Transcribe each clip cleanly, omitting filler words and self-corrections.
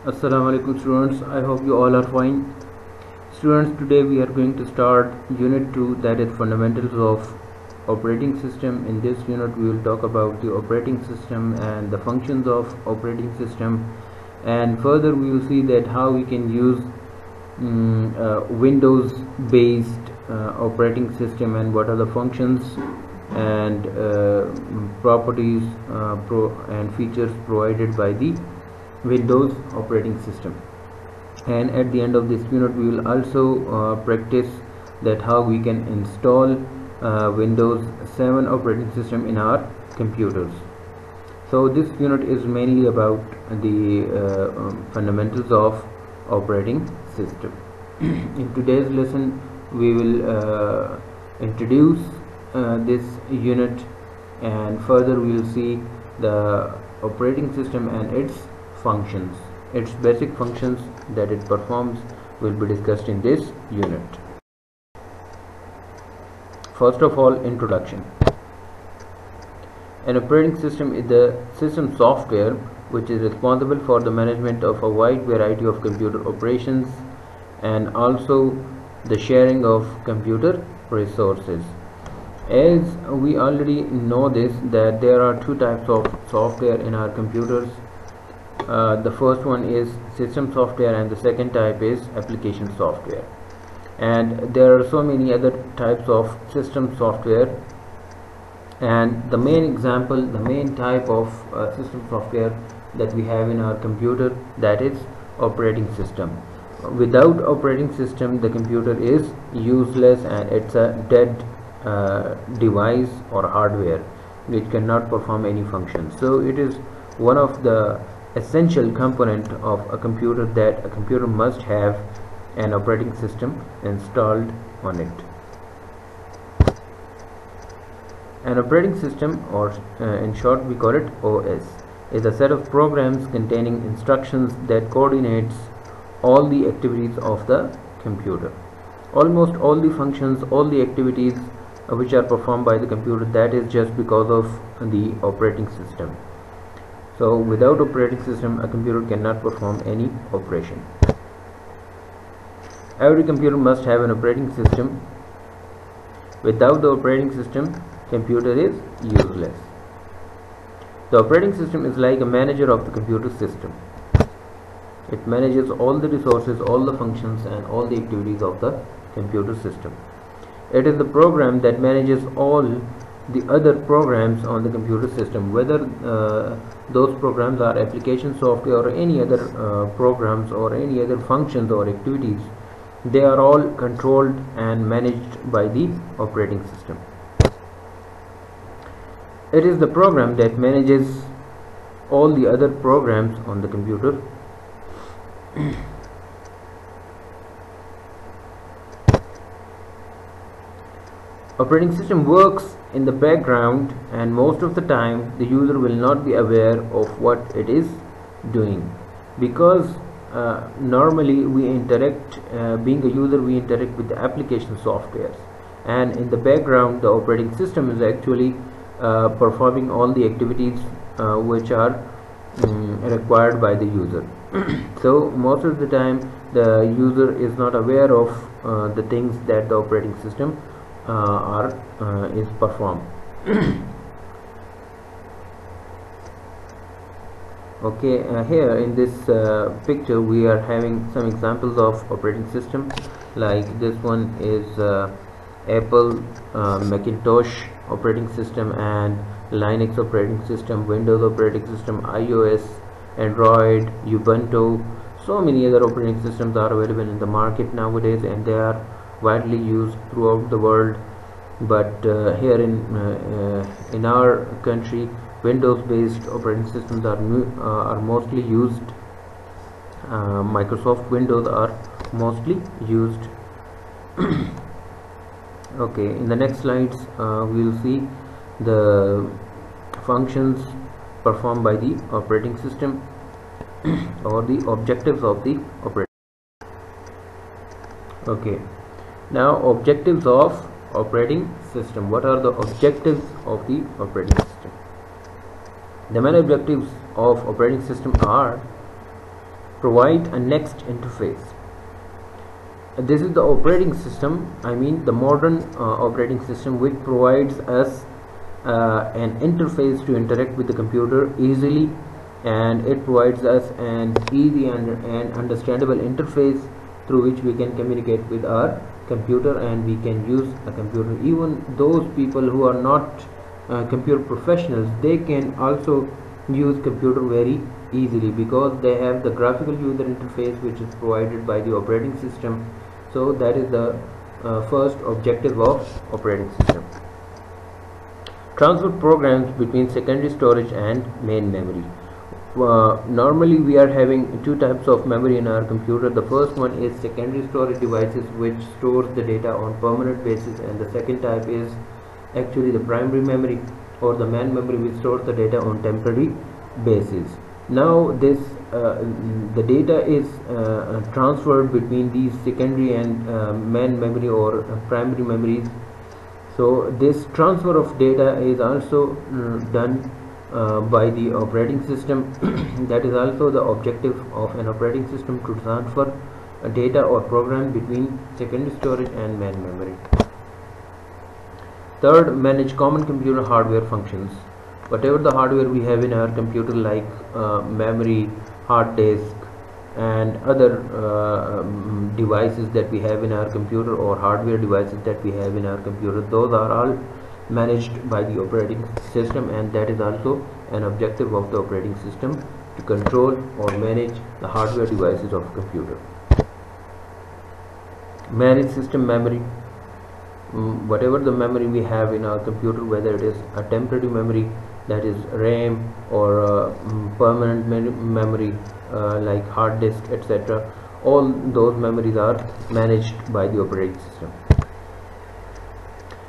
Assalamu alaikum students, I hope you all are fine. Students, today we are going to start unit 2, that is fundamentals of operating system. In this unit we will talk about the operating system and the functions of operating system, and further we will see that how we can use Windows based operating system and what are the functions and properties and features provided by the Windows operating system. And at the end of this unit we will also practice that how we can install Windows 7 operating system in our computers. So this unit is mainly about the fundamentals of operating system. In today's lesson we will introduce this unit, and further we will see the operating system and its functions, its basic functions that it performs will be discussed in this unit. First of all, introduction. An operating system is the system software which is responsible for the management of a wide variety of computer operations and also the sharing of computer resources. As we already know this, that there are two types of software in our computers. The first one is system software and the second type is application software, and there are so many other types of system software, and the main example, the main type of system software that we have in our computer, that is operating system. Without operating system the computer is useless and it's a dead device or hardware which cannot perform any function. So it is one of the essential component of a computer that a computer must have an operating system installed on it. An operating system, or in short we call it OS, is a set of programs containing instructions that coordinates all the activities of the computer. Almost all the functions, all the activities which are performed by the computer, that is just because of the operating system. So without operating system a computer cannot perform any operation. Every computer must have an operating system. Without the operating system, computer is useless. The operating system is like a manager of the computer system. It manages all the resources, all the functions and all the activities of the computer system. It is the program that manages all the other programs on the computer system, whether those programs are application software or any other programs or any other functions or activities. They are all controlled and managed by the operating system. It is the program that manages all the other programs on the computer. Operating system works in the background, and most of the time the user will not be aware of what it is doing, because normally we interact, being a user we interact with the application softwares, and in the background the operating system is actually performing all the activities which are required by the user. So most of the time the user is not aware of the things that the operating system is performed. Okay, here in this picture we are having some examples of operating system. Like this one is Apple Macintosh operating system and Linux operating system, Windows operating system, iOS, Android, Ubuntu. So many other operating systems are available in the market nowadays, and they are widely used throughout the world. But here in our country, Windows based operating systems are mostly used. Microsoft Windows are mostly used. Okay, in the next slides we will see the functions performed by the operating system or the objectives of the operating. Okay, now objectives of operating system. What are the objectives of the operating system? The main objectives of operating system are provide a next interface. This is the operating system, I mean the modern operating system, which provides us an interface to interact with the computer easily, and it provides us an easy and understandable interface through which we can communicate with our computer, and we can use a computer. Even those people who are not computer professionals, they can also use computer very easily because they have the graphical user interface which is provided by the operating system. So that is the first objective of operating system. Transfer programs between secondary storage and main memory. Normally we are having two types of memory in our computer. The first one is secondary storage devices, which stores the data on permanent basis, and the second type is actually the primary memory or the main memory, which stores the data on temporary basis. Now this the data is transferred between these secondary and main memory or primary memories. So this transfer of data is also done by the operating system. That is also the objective of an operating system, to transfer data or program between secondary storage and main memory. Third, manage common computer hardware functions. Whatever the hardware we have in our computer, like memory, hard disk, and other devices that we have in our computer, or hardware devices that we have in our computer, those are all managed by the operating system, and that is also an objective of the operating system, to control or manage the hardware devices of computer. Manage system memory. Whatever the memory we have in our computer, whether it is a temporary memory, that is RAM, or permanent memory like hard disk, etc., all those memories are managed by the operating system.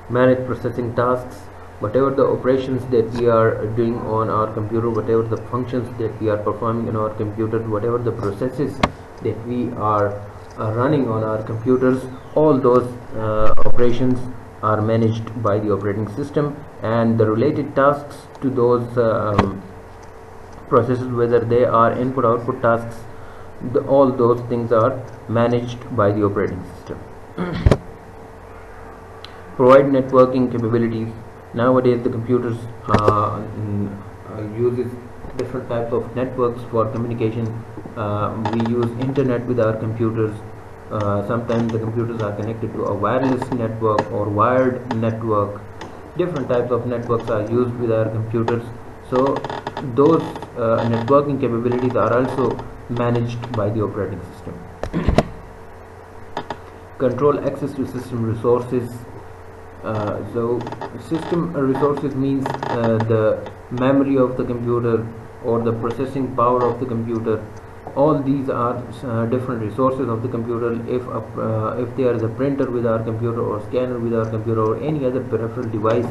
Manage processing tasks. Whatever the operations that we are doing on our computer, whatever the functions that we are performing in our computer, whatever the processes that we are running on our computers, all those operations are managed by the operating system, and the related tasks to those processes, whether they are input output tasks, all those things are managed by the operating system. Provide networking capabilities. Nowadays the computers uses different types of networks for communication. We use internet with our computers. Sometimes the computers are connected to a wireless network or wired network. Different types of networks are used with our computers. So those networking capabilities are also managed by the operating system. Control access to system resources. So system resources means the memory of the computer or the processing power of the computer. All these are different resources of the computer. If there is a printer with our computer, or scanner with our computer, or any other peripheral device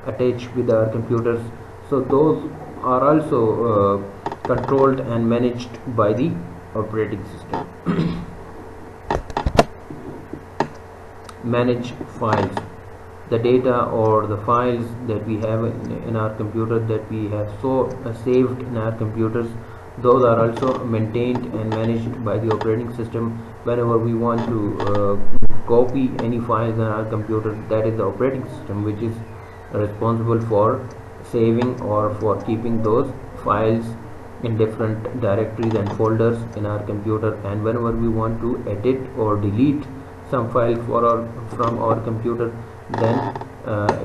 attached with our computers, so those are also controlled and managed by the operating system. Manage files. The data or the files that we have in our computer, that we have saved in our computers, those are also maintained and managed by the operating system. Whenever we want to copy any files in our computer, that is the operating system which is responsible for saving or for keeping those files in different directories and folders in our computer. And whenever we want to edit or delete some file from our computer, then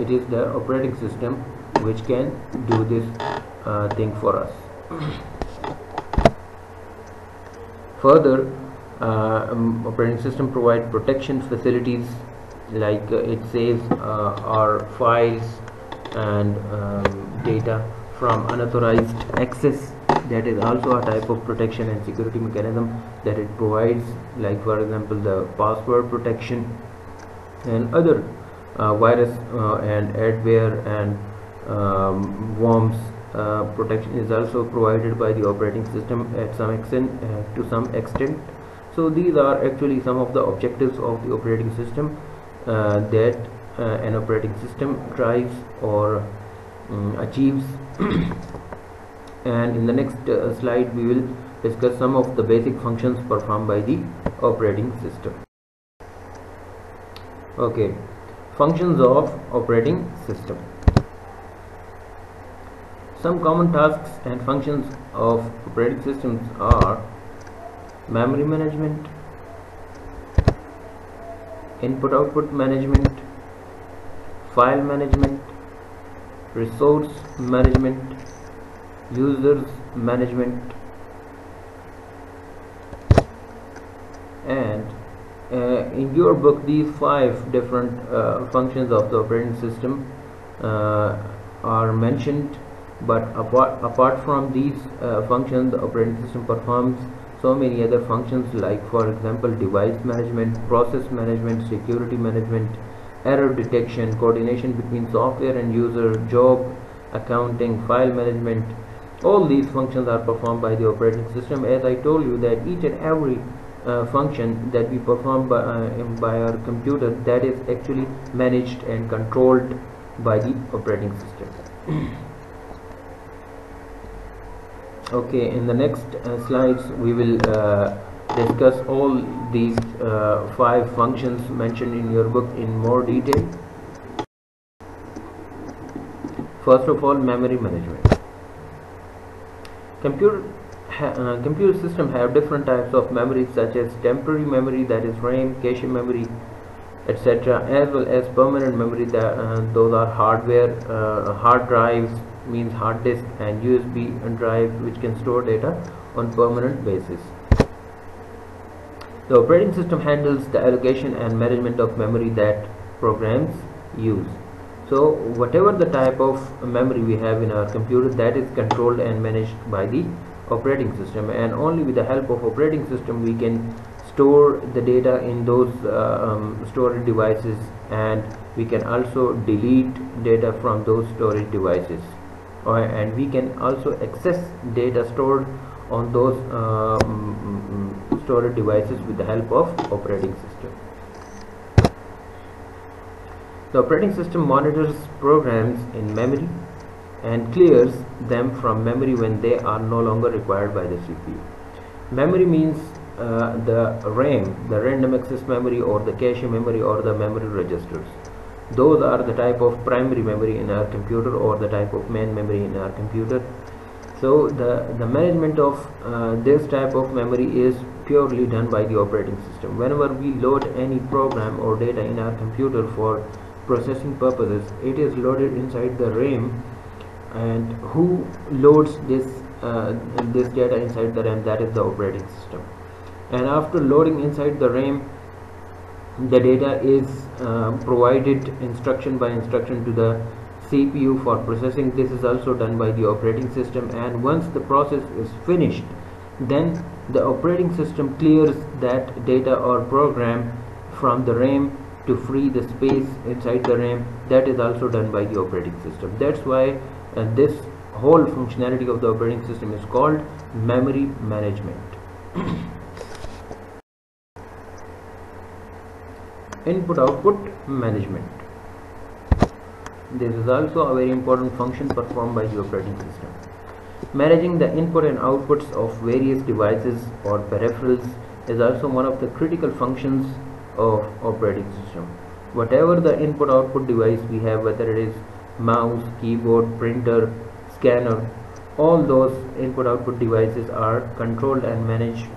it is the operating system which can do this thing for us. Further, operating system provide protection facilities, like it saves our files and data from unauthorized access. That is also a type of protection and security mechanism that it provides, like for example the password protection and other virus and adware and worms protection is also provided by the operating system at some extent. So these are actually some of the objectives of the operating system that an operating system tries or achieves and in the next slide we will discuss some of the basic functions performed by the operating system. Okay, functions of operating system. Some common tasks and functions of operating systems are memory management, input-output management, file management, resource management, users management, and in your book these 5 different functions of the operating system are mentioned, but apart from these functions, the operating system performs so many other functions, like for example device management, process management, security management, error detection, coordination between software and user, job accounting, file management. All these functions are performed by the operating system. As I told you that each and every function that we perform by our computer, that is actually managed and controlled by the operating system. Okay, in the next slides we will discuss all these 5 functions mentioned in your book in more detail. First of all, memory management. Computer system have different types of memory, such as temporary memory, that is RAM, cache memory, etc., as well as permanent memory, that those are hardware, hard drives, means hard disk, and USB drive, which can store data on permanent basis. The operating system handles the allocation and management of memory that programs use. So whatever the type of memory we have in our computer, that is controlled and managed by the operating system, and only with the help of operating system we can store the data in those storage devices, and we can also delete data from those storage devices, and we can also access data stored on those storage devices with the help of operating system. The operating system monitors programs in memory and clears them from memory when they are no longer required by the CPU. Memory means the RAM, the random access memory, or the cache memory, or the memory registers. Those are the type of primary memory in our computer, or the type of main memory in our computer. So the management of this type of memory is purely done by the operating system. Whenever we load any program or data in our computer for processing purposes, it is loaded inside the RAM, and who loads this data inside the RAM, that is the operating system. And after loading inside the RAM, the data is provided instruction by instruction to the CPU for processing. This is also done by the operating system, and once the process is finished, then the operating system clears that data or program from the RAM to free the space inside the RAM. That is also done by the operating system. That's why this whole functionality of the operating system is called memory management. Input-output management. This is also a very important function performed by the operating system. Managing the input and outputs of various devices or peripherals is also one of the critical functions of operating system. Whatever the input-output device we have, whether it is mouse, keyboard, printer, scanner, all those input-output devices are controlled and managed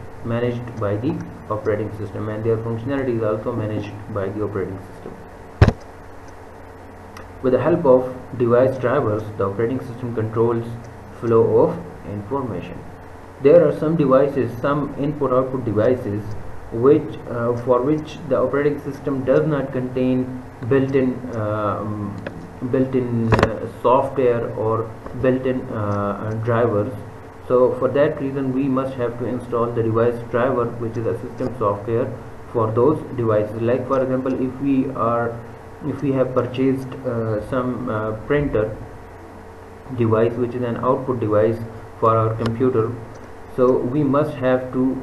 by the operating system, and their functionality is also managed by the operating system. With the help of device drivers, the operating system controls flow of information. There are some devices, some input-output devices, which for which the operating system does not contain built-in software or built-in drivers. So for that reason we must have to install the device driver, which is a system software for those devices. Like for example, if we have purchased some printer device, which is an output device for our computer, so we must have to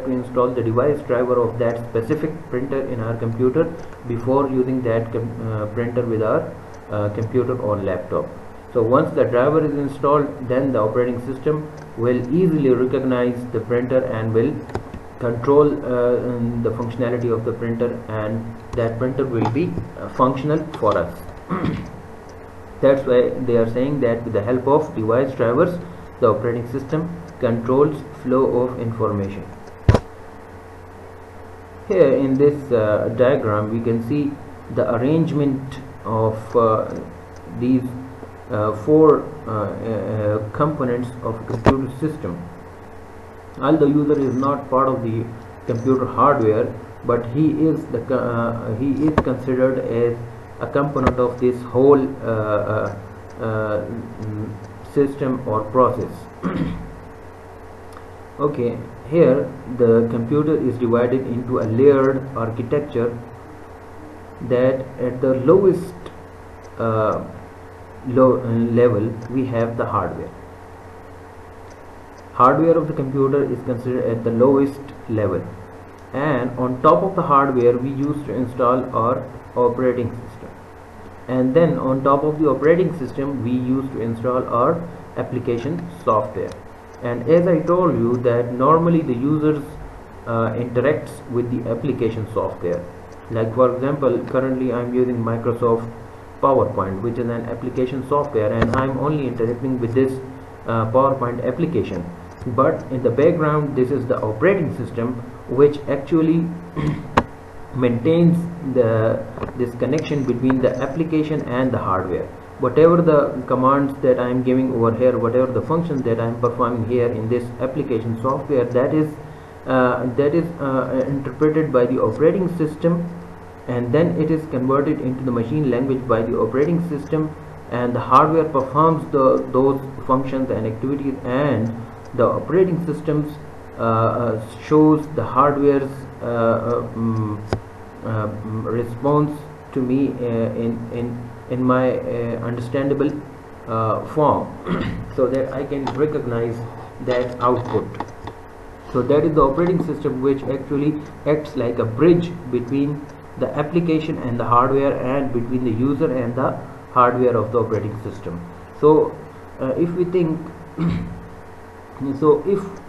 install the device driver of that specific printer in our computer before using that printer with our computer or laptop. So once the driver is installed, then the operating system will easily recognize the printer and will control the functionality of the printer, and that printer will be functional for us. That's why they are saying that with the help of device drivers, the operating system controls flow of information. Here in this diagram we can see the arrangement of these four components of a computer system. Although user is not part of the computer hardware, but he is considered as a component of this whole system or process. Okay, here the computer is divided into a layered architecture, that at the lowest level we have the hardware. Hardware of the computer is considered at the lowest level, and on top of the hardware we used to install our operating system, and then on top of the operating system we used to install our application software. And as I told you that normally the users interacts with the application software. Like for example, currently I am using Microsoft PowerPoint, which is an application software, and I am only interacting with this PowerPoint application. But in the background, this is the operating system which actually maintains this connection between the application and the hardware. Whatever the commands that I am giving over here, whatever the functions that I am performing here in this application software, that is interpreted by the operating system, and then it is converted into the machine language by the operating system, and the hardware performs those functions and activities, and the operating systems shows the hardware's response to me in my understandable form, so that I can recognize that output. So that is the operating system, which actually acts like a bridge between the application and the hardware, and between the user and the hardware of the operating system. So if we think so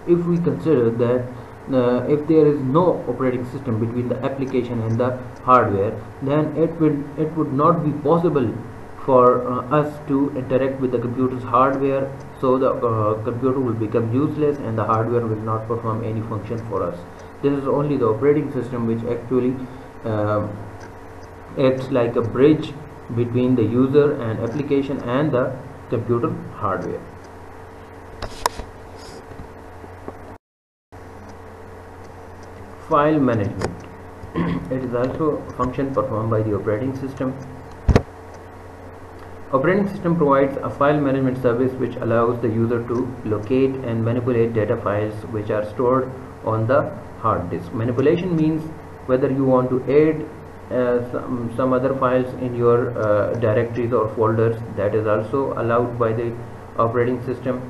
if we consider that if there is no operating system between the application and the hardware, then it would not be possible for us to interact with the computer's hardware. So the computer will become useless and the hardware will not perform any function for us. This is only the operating system which actually acts like a bridge between the user and application and the computer hardware. File management. It is also a function performed by the operating system. Operating system provides a file management service which allows the user to locate and manipulate data files which are stored on the hard disk. Manipulation means whether you want to add some other files in your directories or folders, that is also allowed by the operating system,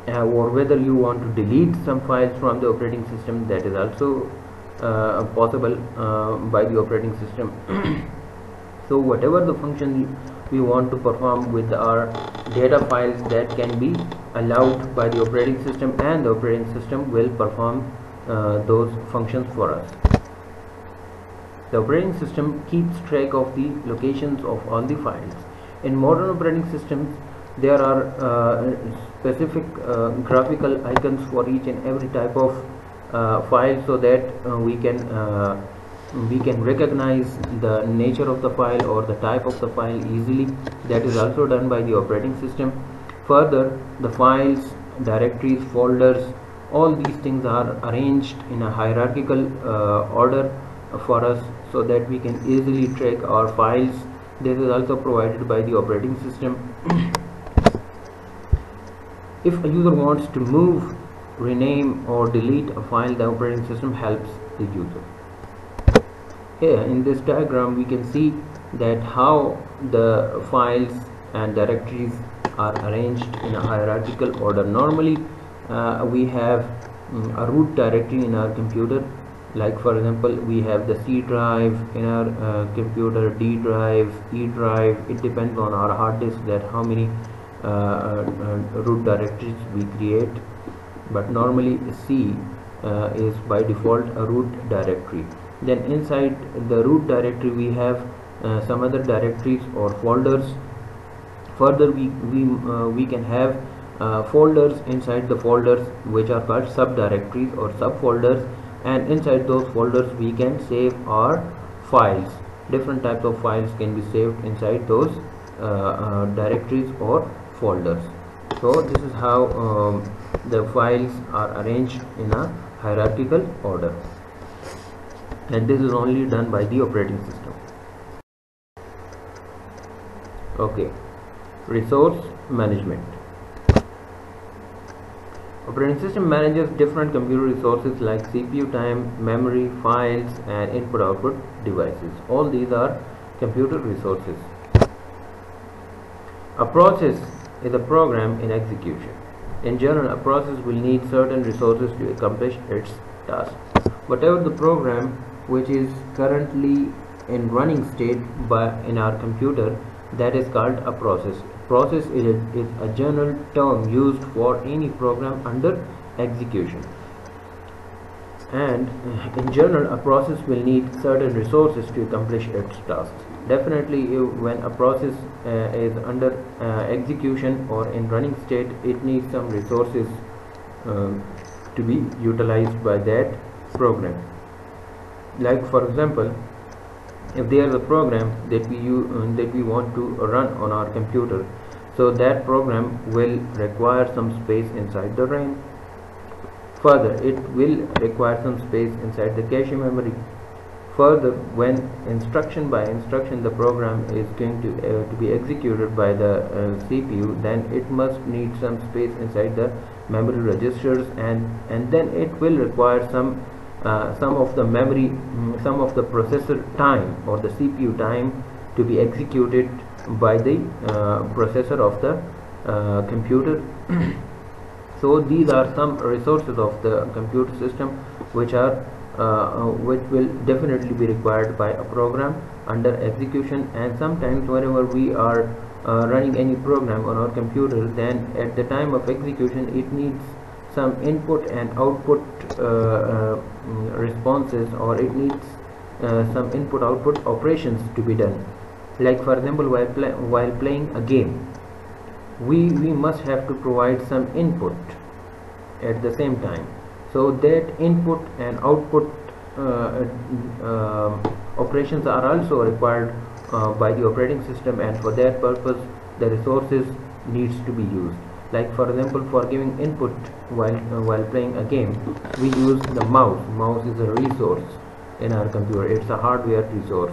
or whether you want to delete some files from the operating system, that is also possible by the operating system. So whatever the function we want to perform with our data files, that can be allowed by the operating system, and the operating system will perform those functions for us. The operating system keeps track of the locations of all the files. In modern operating systems, there are specific graphical icons for each and every type of file, so that we can recognize the nature of the file or the type of the file easily. That is also done by the operating system. Further, the files, directories, folders, all these things are arranged in a hierarchical order for us, so that we can easily track our files. This is also provided by the operating system. If a user wants to move, rename or delete a file, the operating system helps the user. Here in this diagram we can see that how the files and directories are arranged in a hierarchical order. Normally we have a root directory in our computer. Like for example, we have the C drive in our computer, D drive, E drive. It depends on our hard disk that how many root directories we create, but normally C is by default a root directory. Then inside the root directory we have some other directories or folders. Further we can have folders inside the folders, which are called subdirectories or subfolders, and inside those folders we can save our files. Different types of files can be saved inside those directories or folders. So this is how the files are arranged in a hierarchical order, and this is only done by the operating system. Okay, resource management. Operating system manages different computer resources like CPU time, memory, files, and input-output devices. All these are computer resources. A process is a program in execution. In general, a process will need certain resources to accomplish its task. Whatever the program which is currently in running state in our computer, that is called a process. Process is a general term used for any program under execution. And in general, a process will need certain resources to accomplish its tasks. Definitely, when a process is under execution or in running state, it needs some resources to be utilized by that program. Like for example, if there is a program that we want to run on our computer, so that program will require some space inside the RAM. Further, it will require some space inside the cache memory. Further, when instruction by instruction the program is going to be executed by the CPU, then it must need some space inside the memory registers, and then it will require some of the memory, some of the processor time or the CPU time to be executed by the processor of the computer. So these are some resources of the computer system which will definitely be required by a program under execution. And sometimes whenever we are running any program on our computer, then at the time of execution it needs some input and output responses, or it needs some input output operations to be done. Like for example, while playing a game, we must have to provide some input at the same time. So that input and output operations are also required by the operating system, and for that purpose the resources needs to be used. Like for example, for giving input while playing a game, we use the mouse. Mouse is a resource in our computer, it's a hardware resource.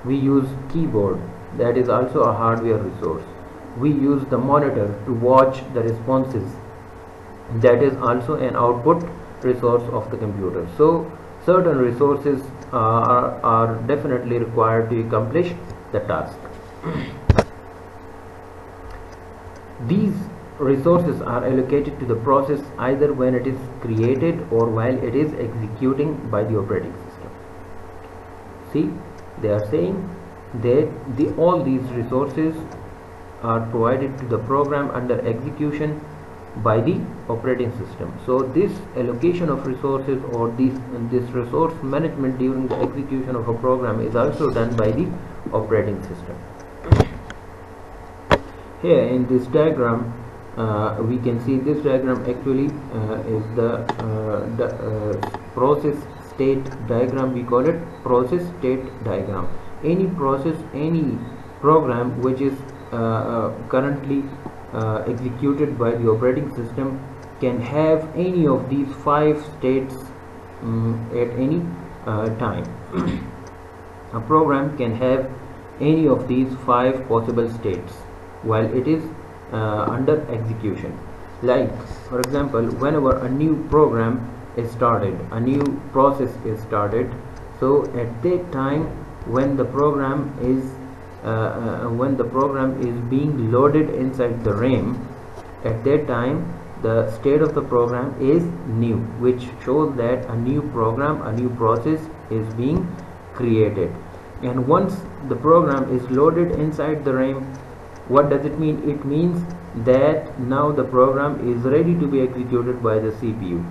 We use keyboard, that is also a hardware resource. We use the monitor to watch the responses, that is also an output resource of the computer. So certain resources are definitely required to accomplish the task. These resources are allocated to the process either when it is created or while it is executing by the operating system. See, they are saying that all these resources are provided to the program under execution by the operating system. So this allocation of resources or this resource management during the execution of a program is also done by the operating system. Here in this diagram, we can see this diagram actually is the process state diagram. We call it process state diagram. Any process, any program which is currently executed by the operating system can have any of these 5 states at any time. A program can have any of these 5 possible states while it is under execution. Like for example, whenever a new program is started, a new process is started, so at that time when the program is being loaded inside the RAM, at that time the state of the program is new, which shows that a new program, a new process is being created. And once the program is loaded inside the RAM, what does it mean? It means that now the program is ready to be executed by the CPU.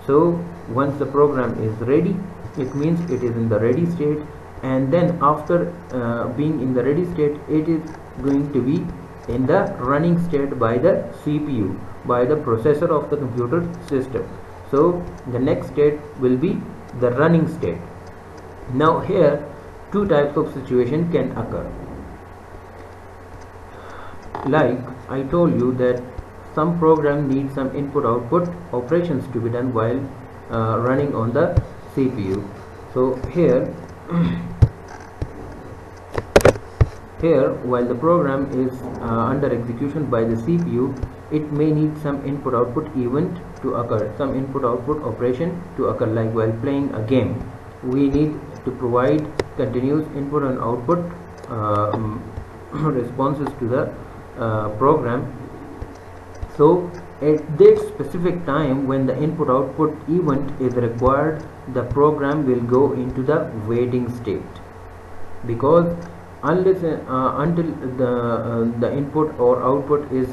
So once the program is ready, it means it is in the ready state, and then after being in the ready state, it is going to be in the running state by the CPU, by the processor of the computer system. So the next state will be the running state. Now here two types of situation can occur. Like I told you that some program needs some input output operations to be done while running on the CPU. So here while the program is under execution by the CPU, it may need some input output event to occur, some input output operation to occur. Like while playing a game, we need to provide continuous input and output responses to the program. So at that specific time when the input output event is required, the program will go into the waiting state, because unless until the input or output is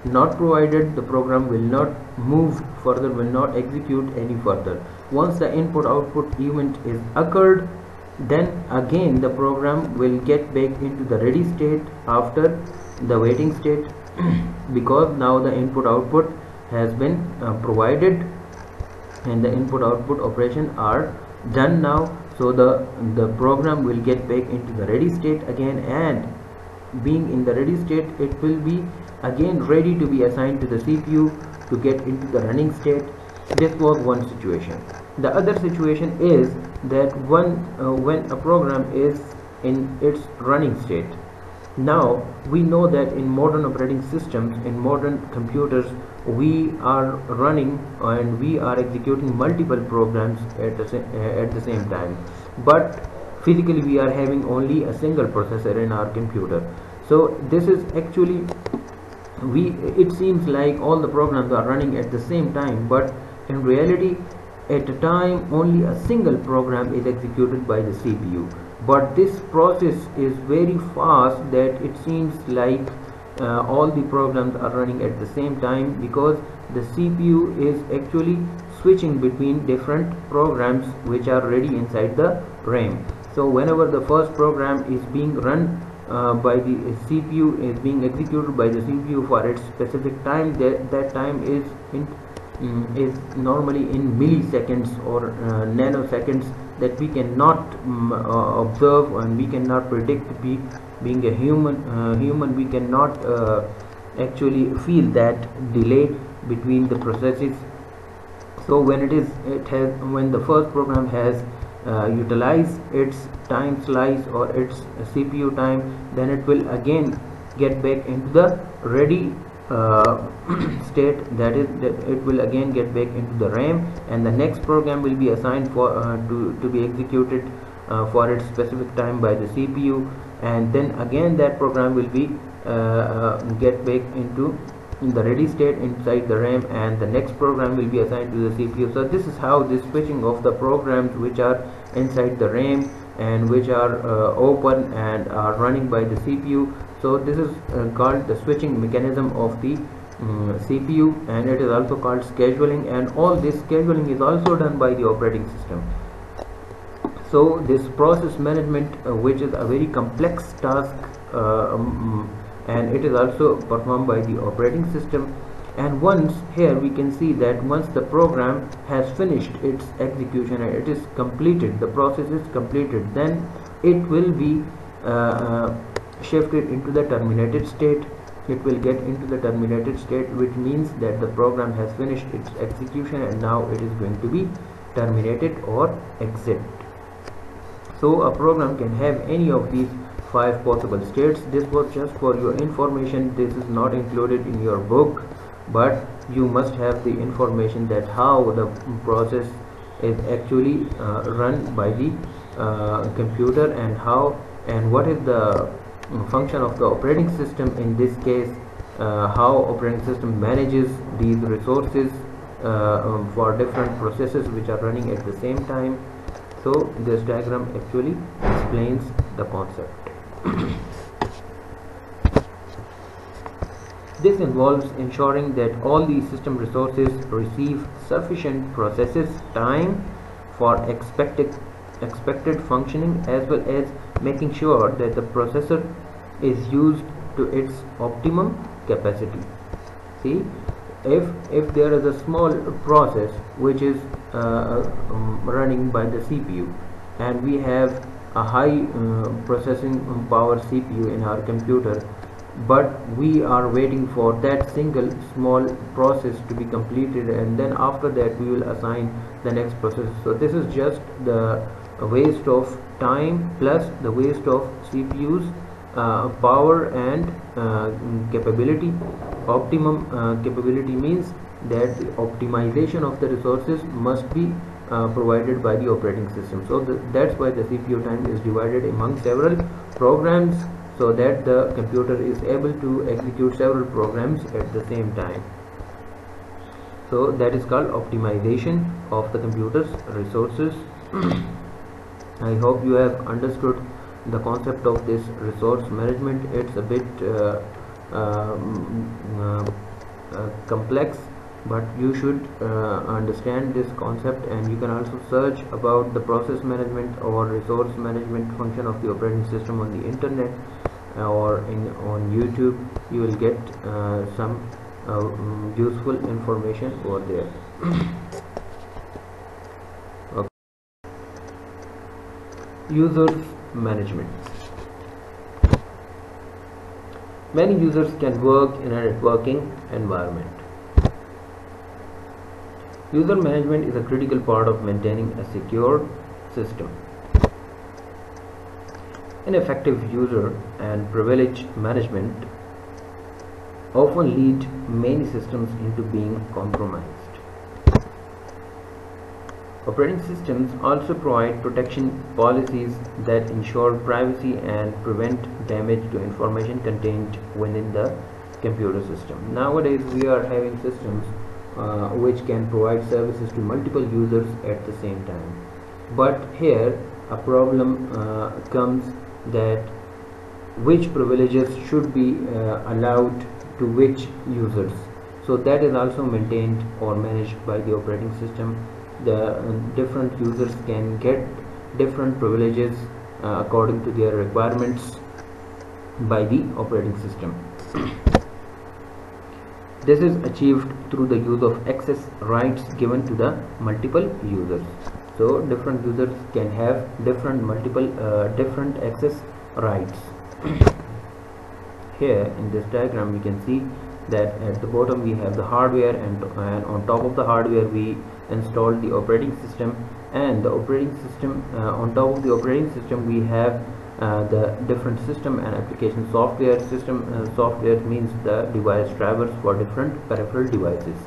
not provided, the program will not move further, will not execute any further. Once the input output event is occurred, then again the program will get back into the ready state after the waiting state because now the input output has been provided and the input output operation are done now. So the program will get back into the ready state again, and being in the ready state, it will be again ready to be assigned to the CPU to get into the running state. This was one situation. The other situation is that when a program is in its running state. Now we know that in modern operating systems, in modern computers, we are running and we are executing multiple programs at the same time, but physically we are having only a single processor in our computer. So this is actually, it seems like all the programs are running at the same time, but in reality at a time only a single program is executed by the CPU. But this process is very fast that it seems like all the programs are running at the same time, because the CPU is actually switching between different programs which are ready inside the RAM. So whenever the first program is being run by the CPU, is being executed by the CPU for its specific time, that time is normally in milliseconds or nanoseconds, that we cannot observe and we cannot predict. Being a human, we cannot actually feel that delay between the processes. So when when the first program has utilized its time slice or its CPU time, then it will again get back into the ready state, that it will again get back into the RAM, and the next program will be assigned for to be executed for its specific time by the CPU, and then again that program will be get back into the ready state inside the RAM, and the next program will be assigned to the CPU. So this is how this switching of the programs which are inside the RAM and which are open and are running by the CPU. So this is called the switching mechanism of the CPU, and it is also called scheduling, and all this scheduling is also done by the operating system. So this process management, which is a very complex task, and it is also performed by the operating system. And once here we can see that once the program has finished its execution and it is completed, the process is completed, then it will be shifted into the terminated state. It will get into the terminated state, which means that the program has finished its execution and now it is going to be terminated or exit. So a program can have any of these 5 possible states. This was just for your information. This is not included in your book, but you must have the information that how the process is actually run by the computer, and how and what is the function of the operating system in this case, how operating system manages these resources for different processes which are running at the same time. So this diagram actually explains the concept. This involves ensuring that all the system resources receive sufficient processes time for expected functioning, as well as making sure that the processor is used to its optimum capacity. See, if there is a small process which is running by the CPU, and we have a high processing power CPU in our computer, but we are waiting for that single small process to be completed, and then after that we will assign the next process. So this is just the waste of time plus the waste of CPU's power and capability. Optimum capability means that the optimization of the resources must be provided by the operating system. So that's why the CPU time is divided among several programs, so that the computer is able to execute several programs at the same time. So that is called optimization of the computer's resources. I hope you have understood the concept of this resource management. It's a bit complex, but you should understand this concept, and you can also search about the process management or resource management function of the operating system on the internet or on YouTube. You will get some useful information over there. Okay. Users management. Many users can work in a networking environment. User management is a critical part of maintaining a secure system. Ineffective user and privilege management often lead many systems into being compromised. Operating systems also provide protection policies that ensure privacy and prevent damage to information contained within the computer system. Nowadays we are having systems which can provide services to multiple users at the same time, but here a problem comes that which privileges should be allowed to which users. So that is also maintained or managed by the operating system. The different users can get different privileges according to their requirements by the operating system. This is achieved through the use of access rights given to the multiple users. So different users can have different access rights. Here in this diagram we can see that at the bottom we have the hardware, and on top of the hardware we installed the operating system, and the operating system on top of the operating system we have the different system and application software. Software means the device drivers for different peripheral devices,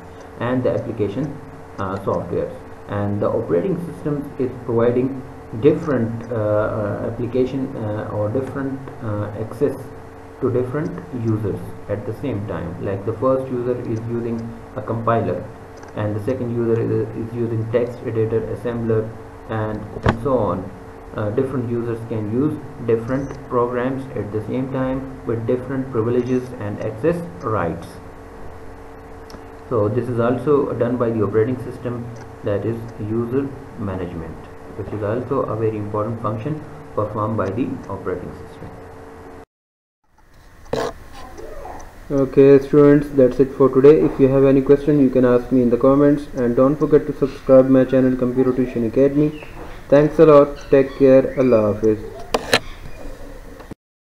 and the application softwares, and the operating system is providing different application or different access to different users at the same time. Like the first user is using a compiler, and the second user is using text editor, assembler, and so on. Different users can use different programs at the same time with different privileges and access rights. So this is also done by the operating system, that is user management, which is also a very important function performed by the operating system. Okay students, that's it for today. If you have any question you can ask me in the comments, and don't forget to subscribe my channel Computer Tuition Academy. Thanks a lot. Take care. Allah Hafiz.